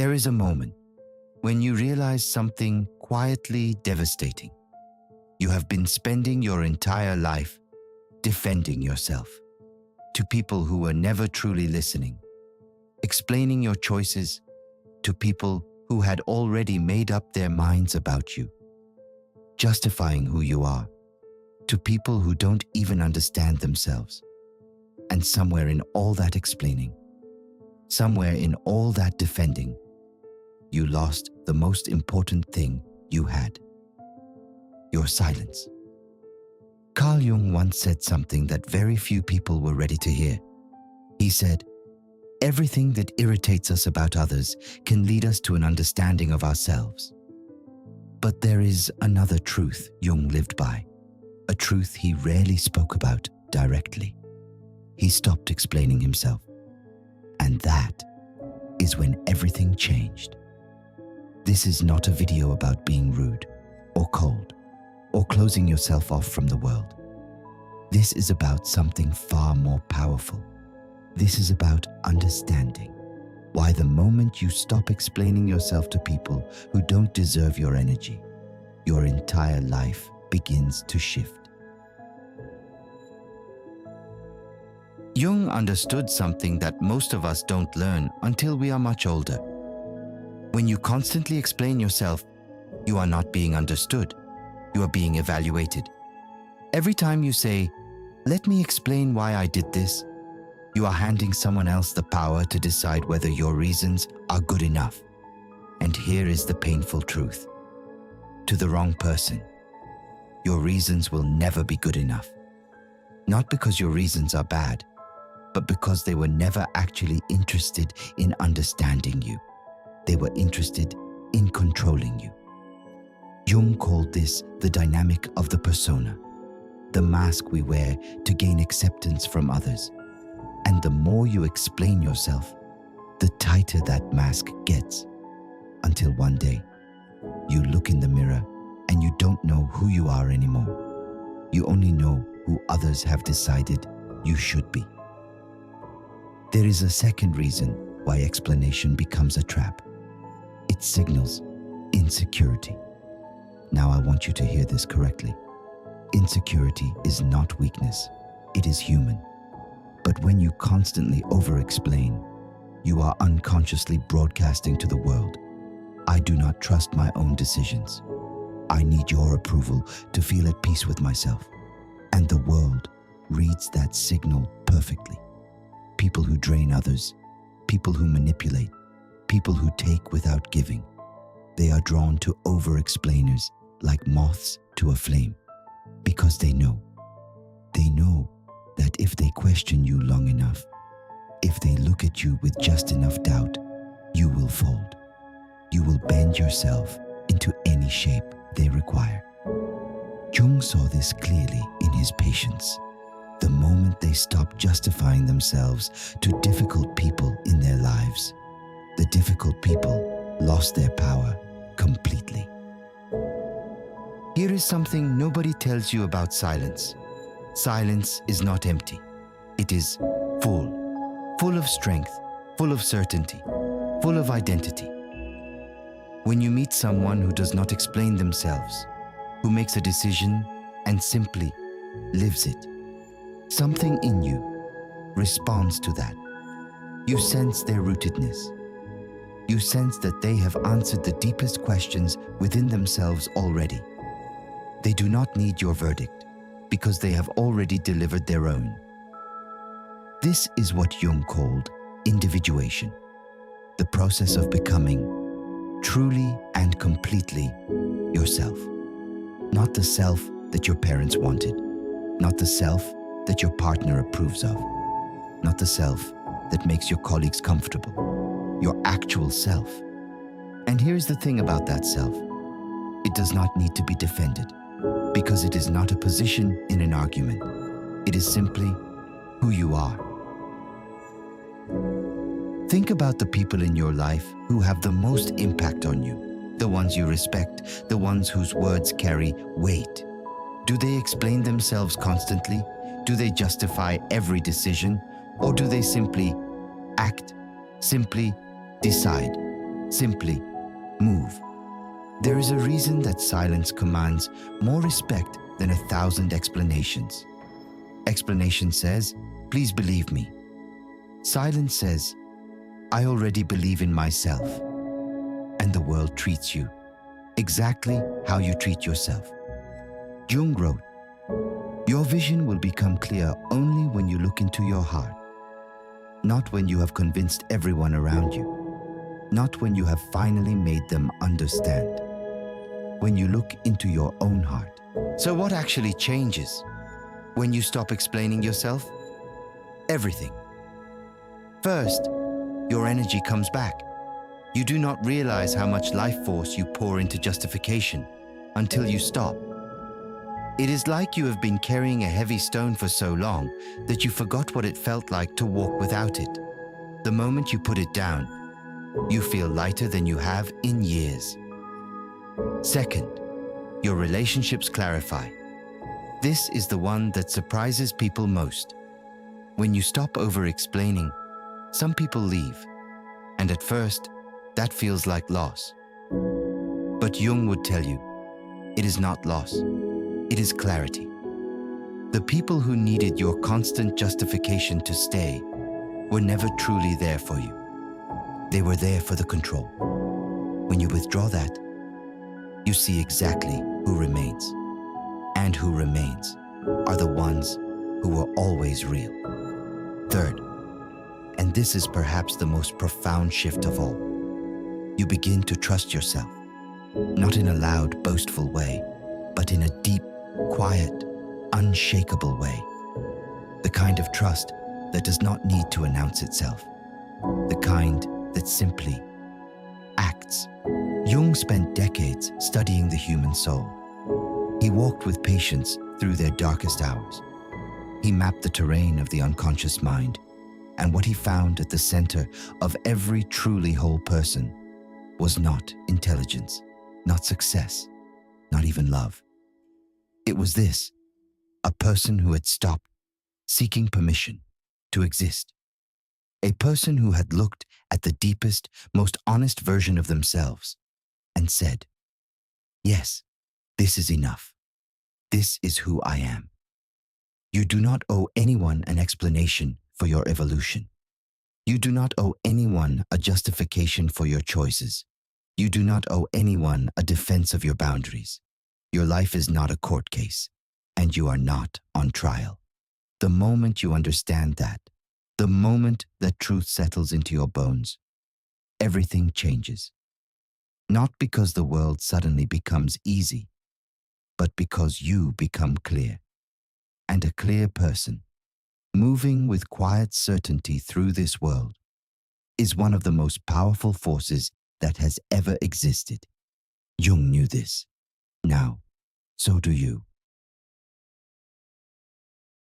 There is a moment when you realize something quietly devastating. You have been spending your entire life defending yourself to people who were never truly listening, explaining your choices to people who had already made up their minds about you, justifying who you are to people who don't even understand themselves. And somewhere in all that explaining, somewhere in all that defending, you lost the most important thing you had: your silence. Carl Jung once said something that very few people were ready to hear. He said, "Everything that irritates us about others can lead us to an understanding of ourselves." But there is another truth Jung lived by, a truth he rarely spoke about directly. He stopped explaining himself. And that is when everything changed. This is not a video about being rude or cold or closing yourself off from the world. This is about something far more powerful. This is about understanding why the moment you stop explaining yourself to people who don't deserve your energy, your entire life begins to shift. Jung understood something that most of us don't learn until we are much older. When you constantly explain yourself, you are not being understood. You are being evaluated. Every time you say, "Let me explain why I did this," you are handing someone else the power to decide whether your reasons are good enough. And here is the painful truth. To the wrong person, your reasons will never be good enough. Not because your reasons are bad, but because they were never actually interested in understanding you. They were interested in controlling you. Jung called this the dynamic of the persona, the mask we wear to gain acceptance from others. And the more you explain yourself, the tighter that mask gets, until one day, you look in the mirror and you don't know who you are anymore. You only know who others have decided you should be. There is a second reason why explanation becomes a trap. It signals insecurity. Now I want you to hear this correctly. Insecurity is not weakness. It is human. But when you constantly over-explain, you are unconsciously broadcasting to the world, "I do not trust my own decisions. I need your approval to feel at peace with myself." And the world reads that signal perfectly. People who drain others, people who manipulate, people who take without giving. They are drawn to over-explainers like moths to a flame, because they know that if they question you long enough, if they look at you with just enough doubt, you will fold. You will bend yourself into any shape they require. Jung saw this clearly in his patients. The moment they stopped justifying themselves to difficult people in their lives, the difficult people lost their power completely. Here is something nobody tells you about silence. Silence is not empty. It is full of strength, full of certainty, full of identity. When you meet someone who does not explain themselves, who makes a decision and simply lives it, something in you responds to that. You sense their rootedness. You sense that they have answered the deepest questions within themselves already. They do not need your verdict because they have already delivered their own. This is what Jung called individuation, the process of becoming truly and completely yourself. Not the self that your parents wanted, not the self that your partner approves of, not the self that makes your colleagues comfortable, your actual self. And here's the thing about that self. It does not need to be defended, because it is not a position in an argument. It is simply who you are. Think about the people in your life who have the most impact on you, the ones you respect, the ones whose words carry weight. Do they explain themselves constantly? Do they justify every decision? Or do they simply act, simply decide? Simply move. There is a reason that silence commands more respect than 1,000 explanations. Explanation says, please believe me. Silence says, I already believe in myself. And the world treats you exactly how you treat yourself. Jung wrote, your vision will become clear only when you look into your heart, not when you have convinced everyone around you, not when you have finally made them understand. When you look into your own heart. So what actually changes when you stop explaining yourself? Everything. First, your energy comes back. You do not realize how much life force you pour into justification until you stop. It is like you have been carrying a heavy stone for so long that you forgot what it felt like to walk without it. The moment you put it down, you feel lighter than you have in years. Second, your relationships clarify. This is the one that surprises people most. When you stop over-explaining, some people leave, and at first, that feels like loss. But Jung would tell you, it is not loss, it is clarity. The people who needed your constant justification to stay were never truly there for you. They were there for the control. When you withdraw that, you see exactly who remains. And who remains are the ones who were always real. Third, and this is perhaps the most profound shift of all, you begin to trust yourself, not in a loud, boastful way, but in a deep, quiet, unshakable way. The kind of trust that does not need to announce itself. The kind that simply acts. Jung spent decades studying the human soul. He walked with patients through their darkest hours. He mapped the terrain of the unconscious mind, and what he found at the center of every truly whole person was not intelligence, not success, not even love. It was this, a person who had stopped seeking permission to exist. A person who had looked at the deepest, most honest version of themselves and said, yes, this is enough. This is who I am. You do not owe anyone an explanation for your evolution. You do not owe anyone a justification for your choices. You do not owe anyone a defense of your boundaries. Your life is not a court case, and you are not on trial. The moment you understand that, the moment that truth settles into your bones, everything changes. Not because the world suddenly becomes easy, but because you become clear. And a clear person, moving with quiet certainty through this world, is one of the most powerful forces that has ever existed. Jung knew this. Now, so do you.